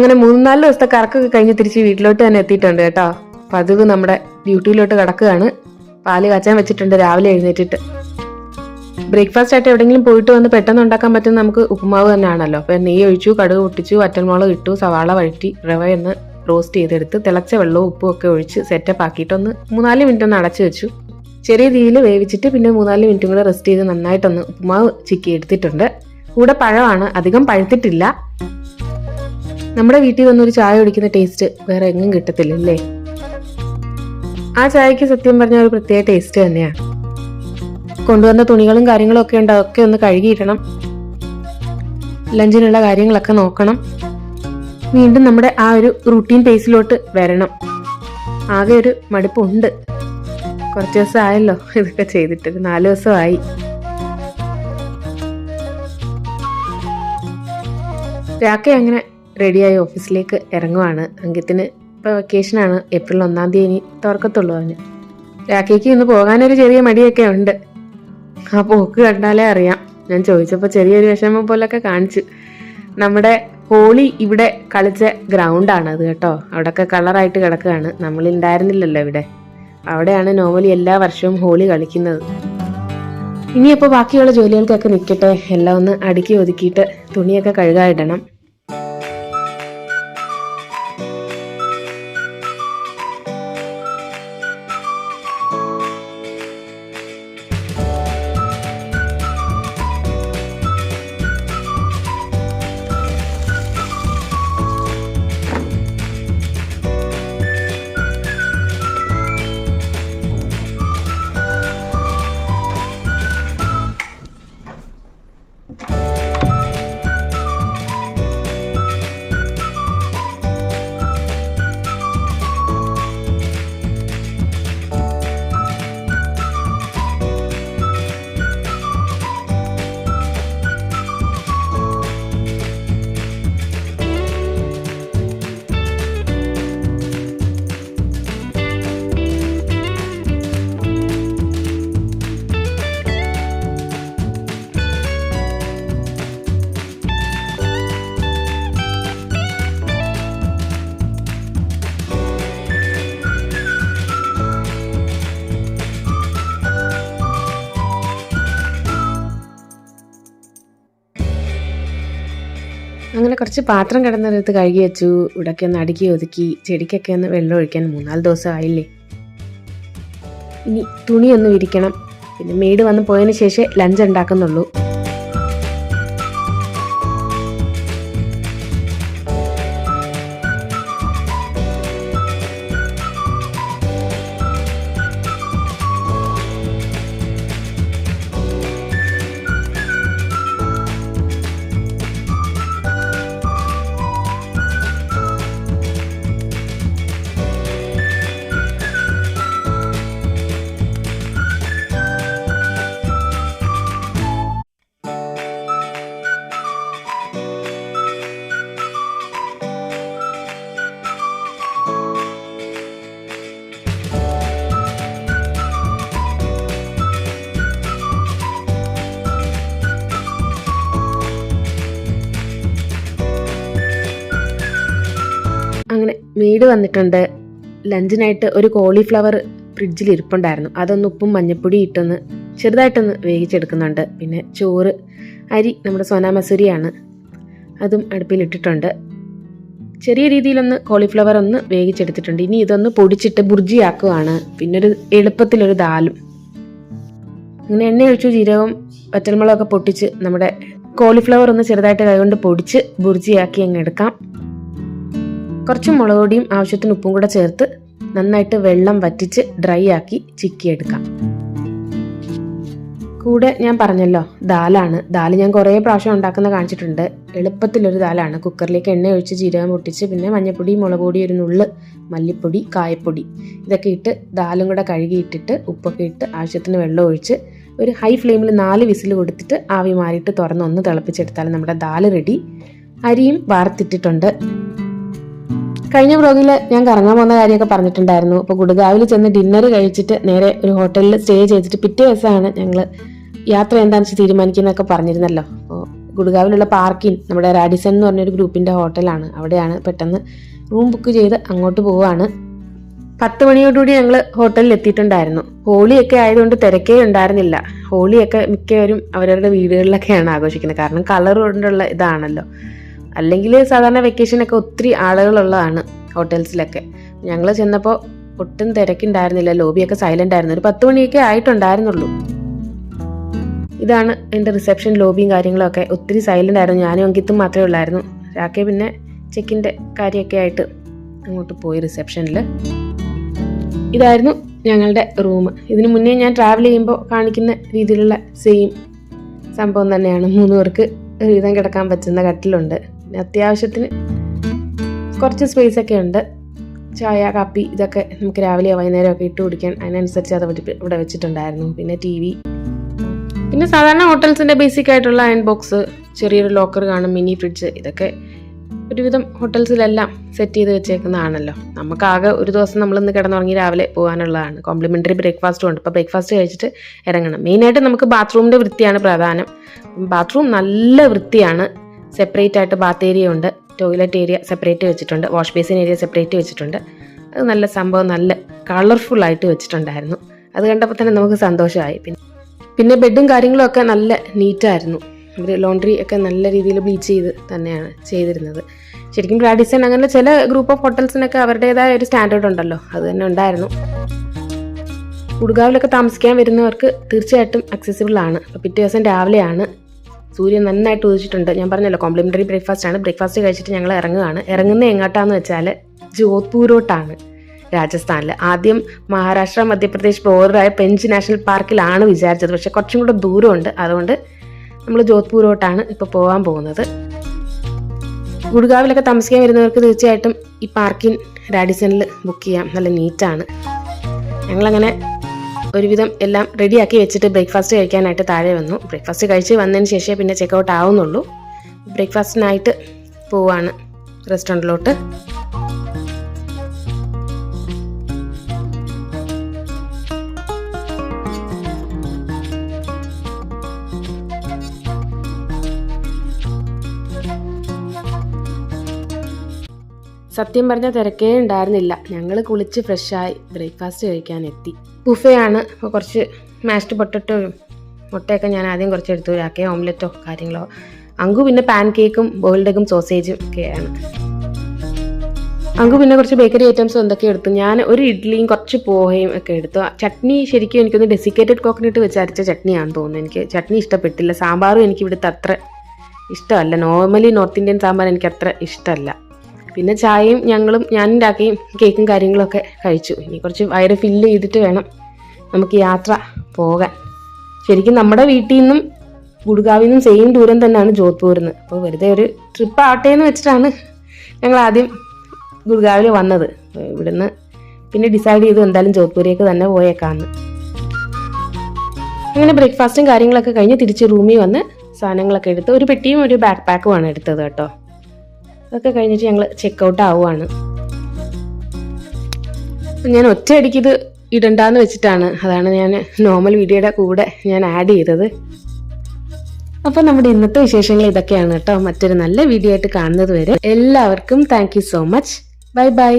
അങ്ങനെ 3-4 ദിവസത്തെ കറക്കൊക്കെ കഴിഞ്ഞ് തിരിച്ച് വീട്ടിലോട്ട് തന്നെ എത്തിയിട്ടുണ്ട് കേട്ടോ. പതിവ് നമ്മുടെ ഡ്യൂട്ടിയിലോട്ട് കിടക്കുകയാണ്. പാല് കാച്ചാൻ വെച്ചിട്ടുണ്ട് രാവിലെ എഴുന്നേറ്റിട്ട്. ബ്രേക്ക്ഫാസ്റ്റ് ആയിട്ട് എവിടെയെങ്കിലും പോയിട്ട് വന്ന് പെട്ടെന്ന് ഉണ്ടാക്കാൻ പറ്റുന്ന നമുക്ക് ഉപ്പുമാവ് തന്നെയാണല്ലോ. അപ്പം നെയ്യ് ഒഴിച്ചു, കടുക് പൊട്ടിച്ചു, വറ്റൽമുളക് ഇട്ടു, സവാള വഴറ്റി, റവ ഒന്ന് റോസ്റ്റ് ചെയ്തെടുത്ത് തിളച്ച വെള്ളവും ഉപ്പും ഒക്കെ ഒഴിച്ച് സെറ്റപ്പ് ആക്കിയിട്ടൊന്ന് 3-4 മിനിറ്റ് ഒന്ന് അടച്ചു വെച്ചു. ചെറിയ തീയിൽ വേവിച്ചിട്ട് പിന്നെ 3-4 മിനിറ്റും കൂടെ റെസ്റ്റ് ചെയ്ത് നന്നായിട്ടൊന്ന് ഉപ്പുമാവ് ചിക്കി എടുത്തിട്ടുണ്ട്. കൂടെ പഴമാണ്, അധികം പഴുത്തിട്ടില്ല. നമ്മുടെ വീട്ടിൽ വന്നൊരു ചായ കുടിക്കുന്ന ടേസ്റ്റ് വേറെ എങ്ങും കിട്ടത്തില്ലല്ലേ. ആ ചായക്ക് സത്യം പറഞ്ഞ ഒരു പ്രത്യേക ടേസ്റ്റ് തന്നെയാണ്. കൊണ്ടുവന്ന തുണികളും കാര്യങ്ങളും ഒക്കെ ഉണ്ട്, അതൊക്കെ ഒന്ന് കഴുകിയിടണം. ലഞ്ചിനുള്ള കാര്യങ്ങളൊക്കെ നോക്കണം. വീണ്ടും നമ്മുടെ ആ ഒരു റൂട്ടീൻ പേസിലോട്ട് വരണം. ആകെ ഒരു മടുപ്പുണ്ട്. കുറച്ച് ദിവസം ആയല്ലോ ഇതൊക്കെ ചെയ്തിട്ട്, 4 ദിവസമായി. രാക്കെ അങ്ങനെ റെഡിയായി ഓഫീസിലേക്ക് ഇറങ്ങുവാണ്. അങ്കിത്തിന് ഇപ്പോൾ വെക്കേഷനാണ്, ഏപ്രിൽ 1-ാം തീയതി ഇനി തുറക്കത്തുള്ളൂ അവന്. രാക്കേക്ക് ഇന്ന് പോകാനൊരു ചെറിയ മടിയൊക്കെ ഉണ്ട്. ആ പോക്ക് കണ്ടാലേ അറിയാം. ഞാൻ ചോദിച്ചപ്പോൾ ചെറിയൊരു വിഷമം പോലൊക്കെ കാണിച്ചു. നമ്മുടെ ഹോളി ഇവിടെ കളിച്ച ഗ്രൗണ്ടാണ് അത് കേട്ടോ. അവിടെയൊക്കെ കളറായിട്ട് കിടക്കുകയാണ്. നമ്മളുണ്ടായിരുന്നില്ലല്ലോ ഇവിടെ. അവിടെയാണ് നോർമലി എല്ലാ വർഷവും ഹോളി കളിക്കുന്നത്. ഇനിയപ്പോൾ ബാക്കിയുള്ള ജോലികൾക്കൊക്കെ നിൽക്കട്ടെ. എല്ലാം ഒന്ന് അടുക്കി ഒതുക്കിയിട്ട് തുണിയൊക്കെ കഴുകായിടണം. അങ്ങനെ കുറച്ച് പാത്രം കിടന്നെടുത്ത് കഴുകി വെച്ചു. ഇവിടെയൊക്കെ ഒന്ന് അടുക്കി ഒതുക്കി. ചെടിക്കൊക്കെ ഒന്ന് വെള്ളം ഒഴിക്കാൻ 3-4 ദിവസം ആയില്ലേ. ഇനി തുണിയൊന്ന് വിരിക്കണം. പിന്നെ മെയ്ഡ് വന്ന് പോയതിന് ശേഷം ലഞ്ച് ഉണ്ടാക്കുന്നുള്ളൂ. അങ്ങനെ മെയ്ഡ് വന്നിട്ടുണ്ട്. ലഞ്ചിനായിട്ട് ഒരു കോളിഫ്ലവർ ഫ്രിഡ്ജിൽ ഇരിപ്പുണ്ടായിരുന്നു. അതൊന്ന് ഉപ്പും മഞ്ഞപ്പൊടി ഇട്ടൊന്ന് ചെറുതായിട്ടൊന്ന് വേവിച്ചെടുക്കുന്നുണ്ട്. പിന്നെ ചോറ്, അരി നമ്മുടെ സോനാ മസൂരിയാണ്, അതും അടുപ്പിലിട്ടിട്ടുണ്ട്. ചെറിയ രീതിയിലൊന്ന് കോളിഫ്ലവർ ഒന്ന് വേവിച്ചെടുത്തിട്ടുണ്ട്. ഇനി ഇതൊന്ന് പൊടിച്ചിട്ട് ബുർജിയാക്കുവാണ്. പിന്നെ ഒരു എളുപ്പത്തിലൊരു ദാലും. അങ്ങനെ എണ്ണ ഒഴിച്ചു, ജീരകവും വറ്റൽമുളകൊക്കെ പൊട്ടിച്ച് നമ്മുടെ കോളിഫ്ലവർ ഒന്ന് ചെറുതായിട്ട് കൈകൊണ്ട് പൊടിച്ച് ബുർജിയാക്കി അങ്ങ് എടുക്കാം. കുറച്ച് മുളക് പൊടിയും ആവശ്യത്തിന് ഉപ്പും കൂടെ ചേർത്ത് നന്നായിട്ട് വെള്ളം വറ്റിച്ച് ഡ്രൈ ആക്കി ചിക്കിയെടുക്കാം. കൂടെ ഞാൻ പറഞ്ഞല്ലോ ദാലാണ്. ദാല് ഞാൻ കുറേ പ്രാവശ്യം ഉണ്ടാക്കുന്ന കാണിച്ചിട്ടുണ്ട്. എളുപ്പത്തിലൊരു ദാലാണ്. കുക്കറിലേക്ക് എണ്ണ ഒഴിച്ച് ജീരകം പൊട്ടിച്ച് പിന്നെ മഞ്ഞപ്പൊടി, മുളക് പൊടി, ഒരു നുള്ള് മല്ലിപ്പൊടി, കായപ്പൊടി ഇതൊക്കെ ഇട്ട് ദാലും കൂടെ കഴുകിയിട്ടിട്ട് ഉപ്പൊക്കെ ഇട്ട് ആവശ്യത്തിന് വെള്ളം ഒഴിച്ച് ഒരു ഹൈ ഫ്ലെയിമിൽ 4 വിസിൽ കൊടുത്തിട്ട് ആവി മാറിയിട്ട് തുറന്നൊന്ന് തിളപ്പിച്ചെടുത്താൽ നമ്മുടെ ദാല് റെഡി. അരിയും വാർത്തിട്ടിട്ടുണ്ട്. കഴിഞ്ഞ വ്ളോഗിൽ ഞാൻ കറങ്ങാൻ പോകുന്ന കാര്യമൊക്കെ പറഞ്ഞിട്ടുണ്ടായിരുന്നു. അപ്പോൾ ഗുഡ്ഗാവിൽ ചെന്ന് ഡിന്നർ കഴിച്ചിട്ട് നേരെ ഒരു ഹോട്ടലിൽ സ്റ്റേ ചെയ്തിട്ട് പിറ്റേ ദിവസമാണ് ഞങ്ങൾ യാത്ര എന്താണെന്ന് വെച്ച് തീരുമാനിക്കുന്നതൊക്കെ പറഞ്ഞിരുന്നല്ലോ. അപ്പോൾ ഗുഡ്ഗാവിലുള്ള പാർക്കിൻ നമ്മുടെ റാഡിസൺ എന്ന് പറഞ്ഞൊരു ഗ്രൂപ്പിൻ്റെ ഹോട്ടലാണ്. അവിടെയാണ് പെട്ടെന്ന് റൂം ബുക്ക് ചെയ്ത് അങ്ങോട്ട് പോവുകയാണ്. 10 മണിയോടുകൂടി ഞങ്ങൾ ഹോട്ടലിൽ എത്തിയിട്ടുണ്ടായിരുന്നു. ഹോളിയൊക്കെ ആയതുകൊണ്ട് തിരക്കേ ഉണ്ടായിരുന്നില്ല. ഹോളിയൊക്കെ മിക്കവരും അവരവരുടെ വീടുകളിലൊക്കെയാണ് ആഘോഷിക്കുന്നത്. കാരണം കളർ കൊണ്ടുള്ള ഇതാണല്ലോ. അല്ലെങ്കിൽ സാധാരണ വെക്കേഷനൊക്കെ ഒത്തിരി ആളുകളുള്ളതാണ് ഹോട്ടൽസിലൊക്കെ. ഞങ്ങൾ ചെന്നപ്പോൾ ഒട്ടും തിരക്കുണ്ടായിരുന്നില്ല. ലോബിയൊക്കെ സൈലൻ്റ് ആയിരുന്നു. ഒരു 10 മണിയൊക്കെ ആയിട്ടുണ്ടായിരുന്നുള്ളൂ. ഇതാണ് എൻ്റെ റിസപ്ഷൻ ലോബിയും കാര്യങ്ങളൊക്കെ. ഒത്തിരി സൈലൻ്റ് ആയിരുന്നു. ഞാനും അങ്കിത്തും മാത്രമേ ഉള്ളായിരുന്നു. രാക്കെ പിന്നെ ചെക്കിൻ്റെ കാര്യമൊക്കെ ആയിട്ട് അങ്ങോട്ട് പോയി റിസപ്ഷനിൽ. ഇതായിരുന്നു ഞങ്ങളുടെ റൂം. ഇതിനു മുന്നേ ഞാൻ ട്രാവൽ ചെയ്യുമ്പോൾ കാണിക്കുന്ന രീതിയിലുള്ള സെയിം സംഭവം തന്നെയാണ്. 3 പേർക്ക് ഒരുവിധം കിടക്കാൻ പറ്റുന്ന കട്ടിലുണ്ട്. പിന്നെ അത്യാവശ്യത്തിന് കുറച്ച് സ്പേസൊക്കെ ഉണ്ട്. ചായ കാപ്പി ഇതൊക്കെ നമുക്ക് രാവിലെ വൈകുന്നേരമൊക്കെ ഇട്ട് കുടിക്കാൻ അതിനനുസരിച്ച് അത് ഇവിടെ വെച്ചിട്ടുണ്ടായിരുന്നു. പിന്നെ TV, പിന്നെ സാധാരണ ഹോട്ടൽസിൻ്റെ ബേസിക് ആയിട്ടുള്ള അയൺ ബോക്സ്, ചെറിയൊരു ലോക്കർ കാണും, മിനി ഫ്രിഡ്ജ്, ഇതൊക്കെ ഒരുവിധം ഹോട്ടൽസിലെല്ലാം സെറ്റ് ചെയ്ത് വെച്ചേക്കുന്നതാണല്ലോ. നമുക്കാകെ ഒരു ദിവസം നമ്മളിന്ന് കിടന്നുറങ്ങി രാവിലെ പോകാനുള്ളതാണ്. കോംപ്ലിമെൻ്ററി ബ്രേക്ക്ഫാസ്റ്റും ഉണ്ട്. ഇപ്പോൾ ബ്രേക്ക്ഫാസ്റ്റ് കഴിച്ചിട്ട് ഇറങ്ങണം. മെയിനായിട്ട് നമുക്ക് ബാത്റൂമിൻ്റെ വൃത്തിയാണ് പ്രധാനം. ബാത്റൂം നല്ല വൃത്തിയാണ്. സെപ്പറേറ്റ് ആയിട്ട് ബാത്ത് ഏരിയ ഉണ്ട്, ടോയ്ലറ്റ് ഏരിയ സെപ്പറേറ്റ് വെച്ചിട്ടുണ്ട്, വാഷ് ബേസിൻ ഏരിയ സെപ്പറേറ്റ് വെച്ചിട്ടുണ്ട്. അത് നല്ല സംഭവം, നല്ല കളർഫുള്ളായിട്ട് വെച്ചിട്ടുണ്ടായിരുന്നു. അത് കണ്ടപ്പോൾ തന്നെ നമുക്ക് സന്തോഷമായി. പിന്നെ ബെഡും കാര്യങ്ങളും ഒക്കെ നല്ല നീറ്റായിരുന്നു. അവർ ലോണ്ട്രി ഒക്കെ നല്ല രീതിയിൽ ബ്ലീച്ച് ചെയ്ത് തന്നെയാണ് ചെയ്തിരുന്നത്. ശരിക്കും റാഡിസൺ അങ്ങനെ ചില ഗ്രൂപ്പ് ഓഫ് ഹോട്ടൽസിനൊക്കെ അവരുടേതായ ഒരു സ്റ്റാൻഡേർഡ് ഉണ്ടല്ലോ, അത് തന്നെ ഉണ്ടായിരുന്നു. ഗുഡ്ഗാവിലൊക്കെ താമസിക്കാൻ വരുന്നവർക്ക് തീർച്ചയായിട്ടും അക്സസിബിൾ ആണ്. അപ്പോൾ പിറ്റേ ദിവസം രാവിലെയാണ്. സൂര്യൻ നന്നായിട്ട് ഉദിച്ചിട്ടുണ്ട്. ഞാൻ പറഞ്ഞല്ലോ കോംപ്ലിമെൻ്ററി ബ്രേക്ക്ഫാസ്റ്റ് ആണ്. ബ്രേക്ക്ഫാസ്റ്റ് കഴിച്ചിട്ട് ഞങ്ങൾ ഇറങ്ങുകയാണ്. ഇറങ്ങുന്നത് എങ്ങോട്ടാന്ന് വെച്ചാൽ ജോധ്പൂരോട്ടാണ്, രാജസ്ഥാനിൽ. ആദ്യം മഹാരാഷ്ട്ര മധ്യപ്രദേശ് ബോർഡറായ പെഞ്ച് നാഷണൽ പാർക്കിലാണ് വിചാരിച്ചത്. പക്ഷെ കുറച്ചും കൂടെ ദൂരമുണ്ട്. അതുകൊണ്ട് നമ്മൾ ജോധ്പൂരോട്ടാണ് ഇപ്പോൾ പോകാൻ പോകുന്നത്. ഗുഡ്ഗാവിലൊക്കെ താമസിക്കാൻ വരുന്നവർക്ക് തീർച്ചയായിട്ടും ഈ പാർക്കിൻ റാഡിസണിൽ ബുക്ക് ചെയ്യാം. നല്ല നീറ്റാണ്. ഞങ്ങളങ്ങനെ ഒരുവിധം എല്ലാം റെഡിയാക്കി വെച്ചിട്ട് ബ്രേക്ക്ഫാസ്റ്റ് കഴിക്കാനായിട്ട് താഴെ വന്നു. ബ്രേക്ക്ഫാസ്റ്റ് കഴിച്ച് വന്നതിന് ശേഷമേ പിന്നെ ചെക്കൗട്ട് ആവുന്നുള്ളൂ. ബ്രേക്ക്ഫാസ്റ്റിനായിട്ട് പോവാണ് റെസ്റ്റോറൻറ്റിലോട്ട്. സത്യം പറഞ്ഞാൽ തിരക്കേ ഉണ്ടായിരുന്നില്ല. ഞങ്ങൾ കുളിച്ച് ഫ്രഷായി ബ്രേക്ക്ഫാസ്റ്റ് കഴിക്കാൻ എത്തി. ബുഫയാണ്. അപ്പോൾ കുറച്ച് മാഷ്ഡ് പൊട്ടറ്റോയും മുട്ടയൊക്കെ ഞാൻ ആദ്യം കുറച്ച് എടുത്തു. രാക്കെ ഓംലെറ്റോ കാര്യങ്ങളോ. അങ്കു പിന്നെ പാൻ കേക്കും ബോയിൽഡ് എഗും സോസേജും ഒക്കെയാണ്. അങ്കു പിന്നെ കുറച്ച് ബേക്കറി ഐറ്റംസും എന്തൊക്കെ എടുത്തു. ഞാൻ ഒരു ഇഡ്ഡലിയും കുറച്ച് പോഹയും ഒക്കെ എടുത്തു. ചട്നി ശരിക്കും എനിക്കൊന്ന് ഡെസിക്കേറ്റഡ് കോക്കനട്ട് വെച്ച് അരച്ച ചട്നിയാണെന്ന് തോന്നുന്നു. എനിക്ക് ചട്നി ഇഷ്ടപ്പെട്ടില്ല. സാമ്പാറും എനിക്ക് ഇവിടുത്തെ അത്ര ഇഷ്ടമല്ല. നോർമലി നോർത്ത് ഇന്ത്യൻ സാമ്പാർ എനിക്ക് അത്ര ഇഷ്ടമല്ല. പിന്നെ ചായയും ഞാനും രാക്കയും കേക്കും കാര്യങ്ങളൊക്കെ കഴിച്ചു. ഇനി കുറച്ച് വയറ് ഫില്ല് ചെയ്തിട്ട് വേണം നമുക്ക് യാത്ര പോകാൻ. ശരിക്കും നമ്മുടെ വീട്ടിൽ നിന്നും ഗുഡ്ഗാവിൽ നിന്നും സെയിം ദൂരം തന്നെയാണ് ജോധ്പൂരിൽ നിന്ന്. അപ്പോൾ വെറുതെ ഒരു ട്രിപ്പ് ആവട്ടെ എന്ന് വെച്ചിട്ടാണ് ഞങ്ങൾ ആദ്യം ഗുഡ്ഗാവിൽ വന്നത്. ഇവിടുന്ന് പിന്നെ ഡിസൈഡ് ചെയ്തു എന്തായാലും ജോധ്പൂരേക്ക് തന്നെ പോയേക്കാന്ന്. അങ്ങനെ ബ്രേക്ക്ഫാസ്റ്റും കാര്യങ്ങളൊക്കെ കഴിഞ്ഞ് തിരിച്ച് റൂമിൽ വന്ന് സാധനങ്ങളൊക്കെ എടുത്ത് ഒരു പെട്ടിയും ഒരു ബാക്ക് പാക്കുമാണ് എടുത്തത് കേട്ടോ. അതൊക്കെ കഴിഞ്ഞിട്ട് ഞങ്ങൾ ചെക്കൗട്ട് ആവുകയാണ്. ഞാൻ ഒറ്റയടിക്ക് ഇത് ഇടണ്ടാന്ന് വെച്ചിട്ടാണ്, അതാണ് ഞാൻ നോർമൽ വീഡിയോയുടെ കൂടെ ഞാൻ ആഡ് ചെയ്തത്. അപ്പോൾ നമ്മുടെ ഇന്നത്തെ വിശേഷങ്ങൾ ഇതൊക്കെയാണ് കേട്ടോ. മറ്റൊരു നല്ല വീഡിയോ ആയിട്ട് കാണുന്നത് വരെ എല്ലാവർക്കും thank you so much. Bye bye.